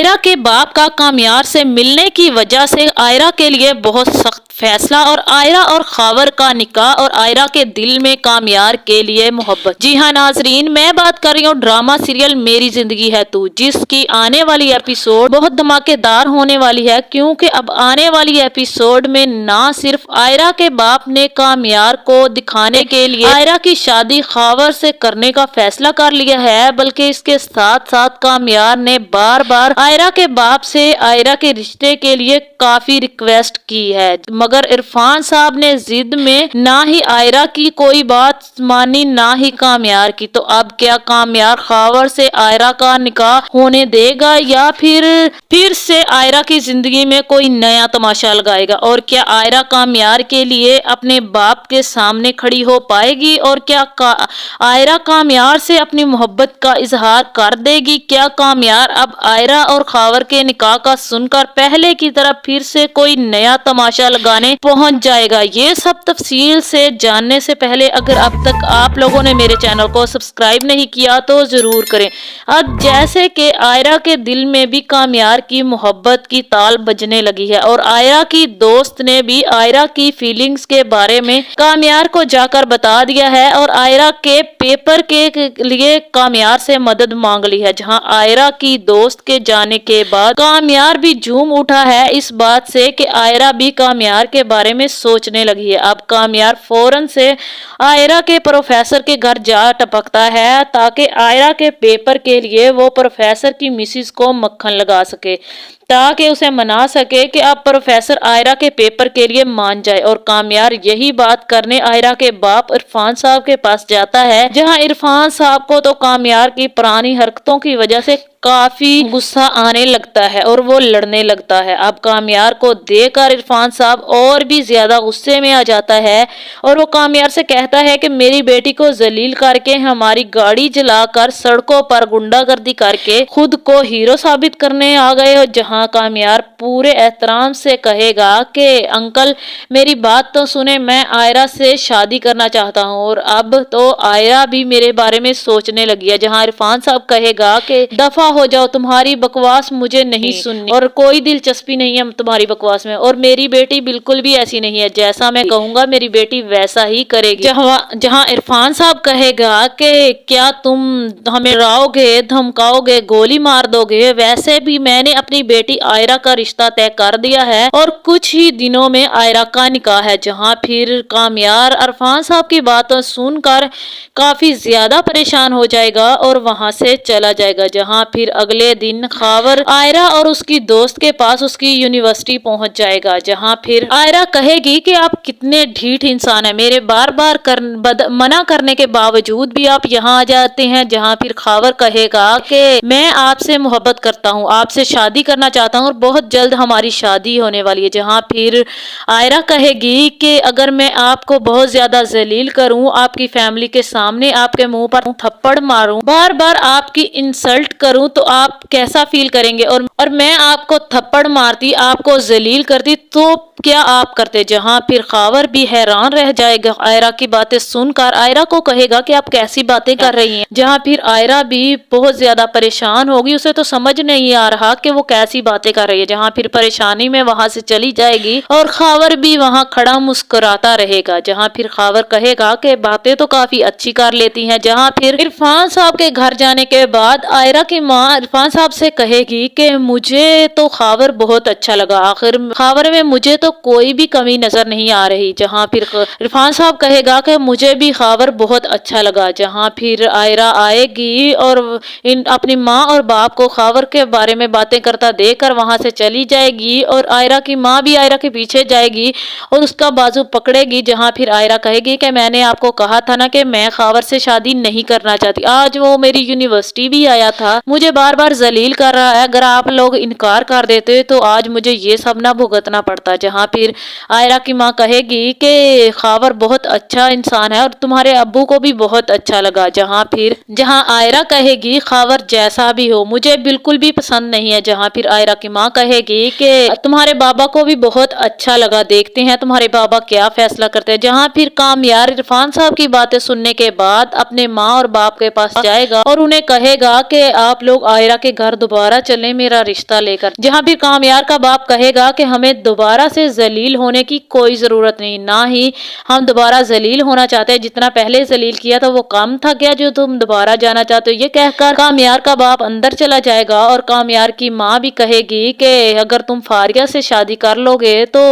आयरा के बाप का कामयार से मिलने की वजह से आयरा के लिए बहुत सख्त फैसला और आयरा और खावर का निकाह और आयरा के दिल में कामयार के लिए मोहब्बत। जी हाँ नाजरीन, मैं बात कर रही हूँ ड्रामा सीरियल मेरी जिंदगी है तू, जिसकी आने वाली एपिसोड बहुत धमाकेदार होने वाली है, क्योंकि अब आने वाली एपिसोड में ना सिर्फ आयरा के बाप ने कामयार को दिखाने के लिए आयरा की शादी खावर से करने का फैसला कर लिया है, बल्कि इसके साथ साथ कामयार ने बार बार आयरा के बाप से आयरा के रिश्ते के लिए काफी रिक्वेस्ट की है, मगर इरफान साहब ने जिद में ना ही आयरा की कोई बात मानी ना ही कामयार की। तो अब क्या कामयार खावर से आयरा का निकाह होने देगा या फिर से आयरा की जिंदगी में कोई नया तमाशा लगाएगा? और क्या आयरा कामयार के लिए अपने बाप के सामने खड़ी हो पाएगी? और क्या आयरा कामयार से अपनी मोहब्बत का इजहार कर देगी? क्या कामयार अब आयरा और खावर के निकाह का सुनकर पहले की तरह फिर से कोई नया तमाशा लगाने पहुंच जाएगा? ये सब तफसील से जानने से पहले अगर अब तक आप लोगों ने मेरे चैनल को सब्सक्राइब नहीं किया तो जरूर करें। अब जैसे कि आयरा के दिल में भी कामयार की मोहब्बत की ताल बजने लगी है और आयरा की दोस्त ने भी आयरा की फीलिंग्स के बारे में कामयार को जाकर बता दिया है और आयरा के पेपर के लिए कामयार से मदद मांग ली है, जहां आयरा की दोस्त के जाने के बाद कामयार भी झूम उठा है इस बात से कि आयरा भी कामयार के बारे में सोचने लगी है। अब कामयार फौरन से आयरा के प्रोफेसर के घर जा टपकता है ताकि आयरा के पेपर के लिए वो प्रोफेसर की मिसिस को मक्खन लगा सके, ताकि उसे मना सके कि अब प्रोफेसर आयरा के पेपर के लिए मान जाए। और कामयार यही बात करने आयरा के बाप इरफान साहब के पास जाता है, जहां इरफान साहब को तो कामयार की पुरानी हरकतों की वजह से काफी गुस्सा आने लगता है और वो लड़ने लगता है। अब कामयार को देखकर इरफान साहब और भी ज्यादा गुस्से में आ जाता है और वो कामयार से कहता है कि मेरी बेटी को जलील करके, हमारी गाड़ी जलाकर, सड़कों पर गुंडागर्दी करके खुद को हीरो साबित करने आ गए हो। जहां कामयार पूरे एहतराम से कहेगा कि अंकल मेरी बात तो सुने, मैं आयरा से शादी करना चाहता हूँ और अब तो आयरा भी मेरे बारे में सोचने लगी है। जहाँ इरफान साहब कहेगा कि दफा हो जाओ, तुम्हारी बकवास मुझे नहीं सुननी और कोई दिलचस्पी नहीं है तुम्हारी बकवास में, और मेरी बेटी बिल्कुल भी ऐसी नहीं है, जैसा मैं कहूंगा मेरी बेटी वैसा ही करेगी। जहाँ इरफान साहब कहेगा कि क्या तुम हमें डराओगे, धमकाओगे, गोली मार दोगे? वैसे भी मैंने अपनी बेटी आयरा का रिश्ता तय कर दिया है और कुछ ही दिनों में आयरा का निकाह है। जहाँ फिर कामयार इरफान साहब की बातों सुनकर काफी ज्यादा परेशान हो जाएगा और वहां से चला जाएगा। जहाँ फिर अगले दिन खावर आयरा और उसकी दोस्त के पास उसकी यूनिवर्सिटी पहुंच जाएगा, जहां फिर आयरा कहेगी कि आप कितने ढीठ इंसान है, मेरे बार बार मना करने के बावजूद भी आप यहाँ आ जाते हैं। जहां फिर खावर कहेगा कि मैं आपसे मोहब्बत करता हूँ, आपसे शादी करना चाहता हूँ और बहुत जल्द हमारी शादी होने वाली है। जहाँ फिर आयरा कहेगी कि अगर मैं आपको बहुत ज्यादा जलील करूँ, आपकी फैमिली के सामने आपके मुंह पर थप्पड़ मारूं, बार बार आपकी इंसल्ट करूं तो आप कैसा फील करेंगे? और मैं आपको थप्पड़ मारती, आपको जलील करती तो क्या आप करते? जहां फिर खावर भी हैरान रह जाएगा आयरा की बातें सुनकर, आयरा को कहेगा कि आप कैसी बातें कर रही हैं। जहां फिर आयरा भी बहुत ज्यादा परेशान होगी, उसे तो समझ नहीं आ रहा कि वो कैसी बातें कर रही है। जहां फिर परेशानी में वहां से चली जाएगी और खावर भी वहां खड़ा मुस्कुराता रहेगा। जहां फिर खावर कहेगा कि बातें तो काफी अच्छी कर लेती हैं। जहां फिर इरफान साहब के घर जाने के बाद आयरा की माँ इरफान साहब से कहेगी कि मुझे तो खावर बहुत अच्छा लगा, आखिर खावर में मुझे तो कोई भी कमी नजर नहीं आ रही। जहां फिर इरफान साहब कहेगा कि मुझे भी खावर बहुत अच्छा लगा। जहां फिर आयरा आएगी और अपनी माँ और बाप को खावर के बारे में बातें करता देखकर वहां से चली जाएगी और आयरा की माँ भी आयरा के पीछे जाएगी और उसका बाजू पकड़ेगी। जहां फिर आयरा कहेगी कि मैंने आपको कहा था ना कि मैं खावर से शादी नहीं करना चाहती, आज वो मेरी यूनिवर्सिटी भी आया था, मुझे बार बार जलील कर रहा है, अगर आप लोग इनकार कर देते तो आज मुझे ये सब ना भुगतना पड़ता। जहाँ फिर आयरा की माँ कहेगी कि खावर बहुत अच्छा इंसान है और तुम्हारे अब्बू को भी बहुत अच्छा लगा। जहाँ आयरा कहेगी खावर जैसा भी हो मुझे बिल्कुल भी पसंद नहीं है। जहाँ फिर आयरा की माँ कहेगी कि तुम्हारे बाबा को भी बहुत अच्छा लगा, देखते हैं तुम्हारे बाबा क्या फैसला करते हैं। जहाँ फिर कामयार इरफान साहब की बातें सुनने के बाद अपने माँ और बाप के पास जाएगा और उन्हें कहेगा कि आप लोग लोग आयरा के घर दोबारा चलें मेरा रिश्ता लेकर। जहाँ फिर कामयार का बाप कहेगा कि हमें दोबारा से जलील होने की कोई जरूरत नहीं, ना ही हम दोबारा जलील होना चाहते हैं, जितना पहले जलील किया था वो कम था क्या जो तुम दोबारा जाना चाहते हो। ये कहकर कामयार का बाप अंदर चला जाएगा और कामयार की माँ भी कहेगी कि अगर तुम फारिया से शादी कर लोगे तो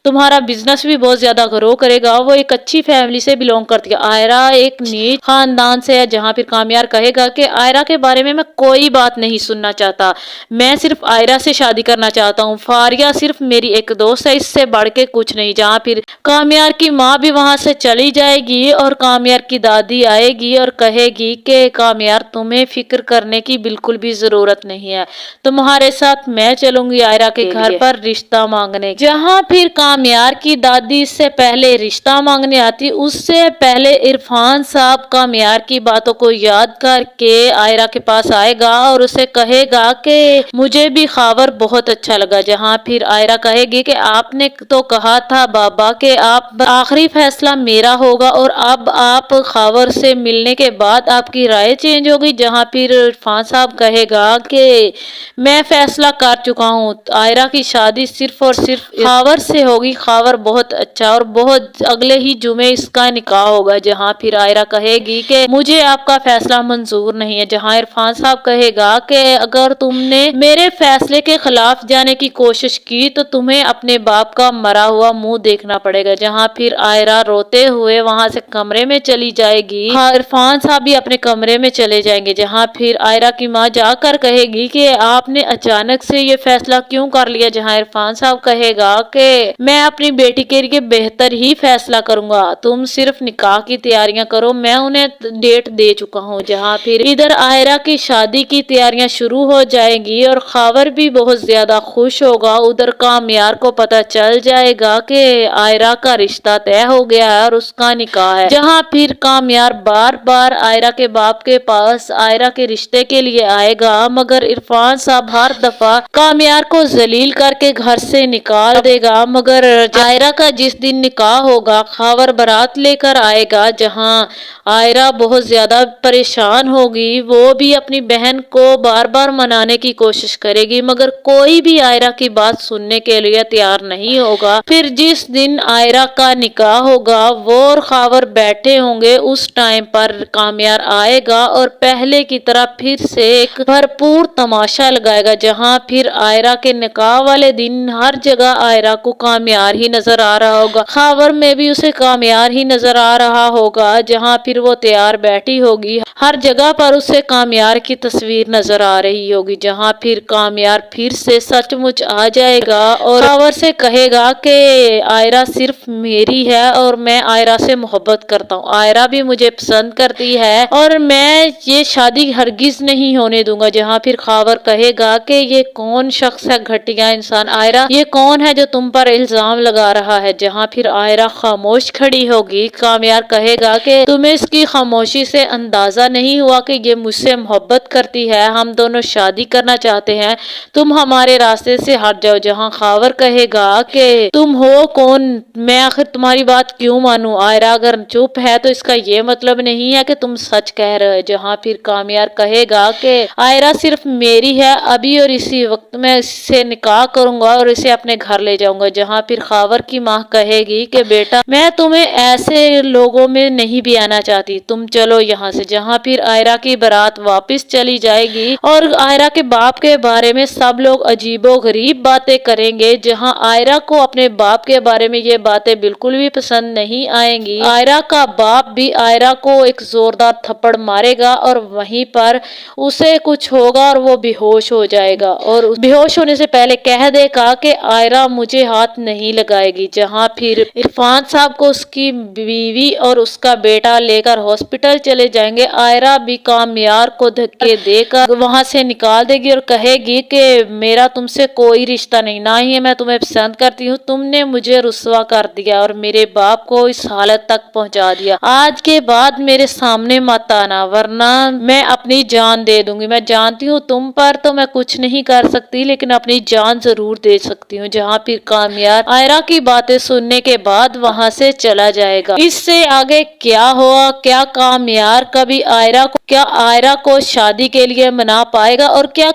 तुम्हारा बिजनेस भी बहुत ज्यादा ग्रो करेगा। वो एक अच्छी फैमिली से बिलोंग करती है, आयरा एक नीच खानदान से है। जहाँ फिर कामयार कहेगा कि आयरा के बारे में मैं कोई बात नहीं सुनना चाहता, मैं सिर्फ आयरा से शादी करना चाहता हूँ, फारिया सिर्फ मेरी एक दोस्त है, इससे बढ़ के कुछ नहीं। जहाँ फिर कामयार की माँ भी वहां से चली जाएगी और कामयार की दादी आएगी और कहेगी कि कामयार तुम्हें फिक्र करने की बिल्कुल भी जरूरत नहीं है, तुम्हारे साथ मैं चलूंगी आयरा के घर पर रिश्ता मांगने। जहाँ फिर कामयार की दादी इससे पहले रिश्ता मांगने आती, उससे पहले इरफान साहब कामयार की बातों को याद करके आयरा के पास आएगा और उसे कहेगा कि मुझे भी खावर बहुत अच्छा लगा। जहाँ फिर आयरा कहेगी कि आपने तो कहा था बाबा कि आप आखिरी फैसला मेरा होगा और अब आप खावर से मिलने के बाद आपकी राय चेंज हो गई। जहाँ फिर इरफान साहब कहेगा कि मैं फैसला कर चुका हूँ, आयरा की शादी सिर्फ और सिर्फ खावर से होगी, खावर बहुत अच्छा और बहुत अगले ही जुमे इसका निकाह होगा। जहाँ फिर आयरा कहेगी कि मुझे आपका फैसला मंजूर नहीं है। जहाँ इरफान साहब कहेगा कि अगर तुमने मेरे फैसले के खिलाफ जाने की कोशिश की तो तुम्हें अपने बाप का मरा हुआ मुंह देखना पड़ेगा। जहाँ फिर आयरा रोते हुए वहां से कमरे में चली जाएगी, इरफान साहब भी अपने कमरे में चले जाएंगे। जहाँ फिर आयरा की माँ जाकर कहेगी कि आपने अचानक से ये फैसला क्यों कर लिया। जहाँ इरफान साहब कहेगा कि मैं अपनी बेटी के लिए बेहतर ही फैसला करूंगा, तुम सिर्फ निकाह की तैयारियां करो, मैं उन्हें डेट दे चुका हूँ। जहाँ फिर इधर आयरा की शादी की तैयारियां शुरू हो जाएंगी और खावर भी बहुत ज्यादा खुश होगा। उधर कामयार को पता चल जाएगा कि आयरा का रिश्ता तय हो गया है और उसका निकाह है। जहाँ फिर कामयार बार बार आयरा के बाप के पास आयरा के रिश्ते के लिए आएगा, मगर इरफान साहब हर दफा कामयार को जलील करके घर से निकाल देगा। मगर आयरा का जिस दिन निकाह होगा खावर बारात लेकर आएगा। जहाँ आयरा बहुत ज्यादा परेशान होगी, वो भी अपनी बहन को बार बार मनाने की कोशिश करेगी, मगर कोई भी आयरा की बात सुनने के लिए तैयार नहीं होगा। फिर जिस दिन आयरा का निकाह होगा वो और खावर बैठे होंगे, उस टाइम पर कामयार आएगा और पहले की तरह फिर से एक भरपूर तमाशा लगाएगा। जहाँ फिर आयरा के निकाह वाले दिन हर जगह आयरा को कामयार ही नजर आ रहा होगा, खावर में भी उसे कामयार ही नजर आ रहा होगा। जहाँ फिर वो तैयार बैठी होगी, हर जगह पर उसे कामयार की तस्वीर नजर आ रही होगी। जहाँ फिर कामयार फिर से सचमुच आ जाएगा और खावर से कहेगा कि आयरा सिर्फ मेरी है और मैं आयरा से मोहब्बत करता हूँ, आयरा भी मुझे पसंद करती है और मैं ये शादी हरगिज नहीं होने दूंगा। जहाँ फिर खावर कहेगा कि ये कौन शख्स है घटिया इंसान, आयरा ये कौन है जो तुम पर इल्जाम लगा रहा है। जहाँ फिर आयरा खामोश खड़ी होगी, कामयार कहेगा कि तुम्हें इसकी खामोशी से अंदाजा नहीं हुआ कि ये मुझसे मोहब्बत करती है, हम दोनों शादी करना चाहते हैं, तुम हमारे रास्ते से हट जाओ। जहाँ खावर कहेगा कि तुम हो कौन, मैं आखिर तुम्हारी बात क्यों मानूं, आयरा अगर चुप है तो इसका ये मतलब नहीं है कि तुम सच कह रहे हो। जहाँ फिर कामयार कहेगा कि आयरा सिर्फ मेरी है, अभी और इसी वक्त मैं इससे निकाह करूंगा और इसे अपने घर ले जाऊंगा। जहाँ फिर खावर की माँ कहेगी कि बेटा मैं तुम्हें ऐसे लोगों में नहीं भी आना चाहती, तुम चलो यहाँ से। जहाँ फिर आयरा की बारात वापस चली जाएगी और आयरा के बाप के बारे में सब लोग अजीबो गरीब बातें करेंगे। जहाँ आयरा को अपने बाप के बारे में ये बातें बिल्कुल भी पसंद नहीं आएंगी। आयरा का बाप भी आयरा को एक जोरदार थप्पड़ मारेगा और वहीं पर उसे कुछ होगा और वो बेहोश हो जाएगा और बेहोश होने से पहले कह देगा कि आयरा मुझे हाथ नहीं लगाएगी। जहाँ फिर इरफान साहब को उसकी बीवी और उसका बेटा लेकर हॉस्पिटल चले जाएंगे। आयरा भी कामयार को धक्के देकर वहां से निकाल देगी और कहेगी कि मेरा तुमसे कोई रिश्ता नहीं, ना ही मैं तुम्हें पसंद करती हूँ, तुमने मुझे रुस्वा कर दिया और मेरे बाप को इस हालत तक पहुंचा दिया, आज के बाद मेरे सामने मत आना वरना मैं अपनी जान दे दूंगी। मैं जानती हूँ तुम पर तो मैं कुछ नहीं कर सकती, लेकिन अपनी जान जरूर दे सकती हूँ। जहाँ फिर कामयार आयरा की बातें सुनने के बाद वहां से चला जाएगा। इससे आगे क्या हुआ, क्या कामयार कभी आयरा को क्या आयरा को शादी के लिए मना पाएगा और क्या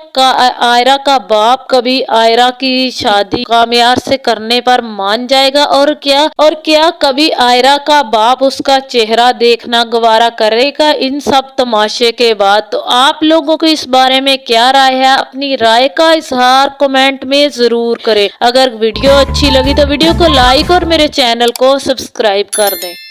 आयरा का बाप कभी आयरा की शादी कामयार से करने पर मान जाएगा और क्या कभी आयरा का बाप उसका चेहरा देखना गवारा करेगा इन सब तमाशे के बाद। तो आप लोगों को इस बारे में क्या राय है, अपनी राय का इजहार कमेंट में जरूर करें। अगर वीडियो अच्छी लगी तो वीडियो को लाइक और मेरे चैनल को सब्सक्राइब कर दें।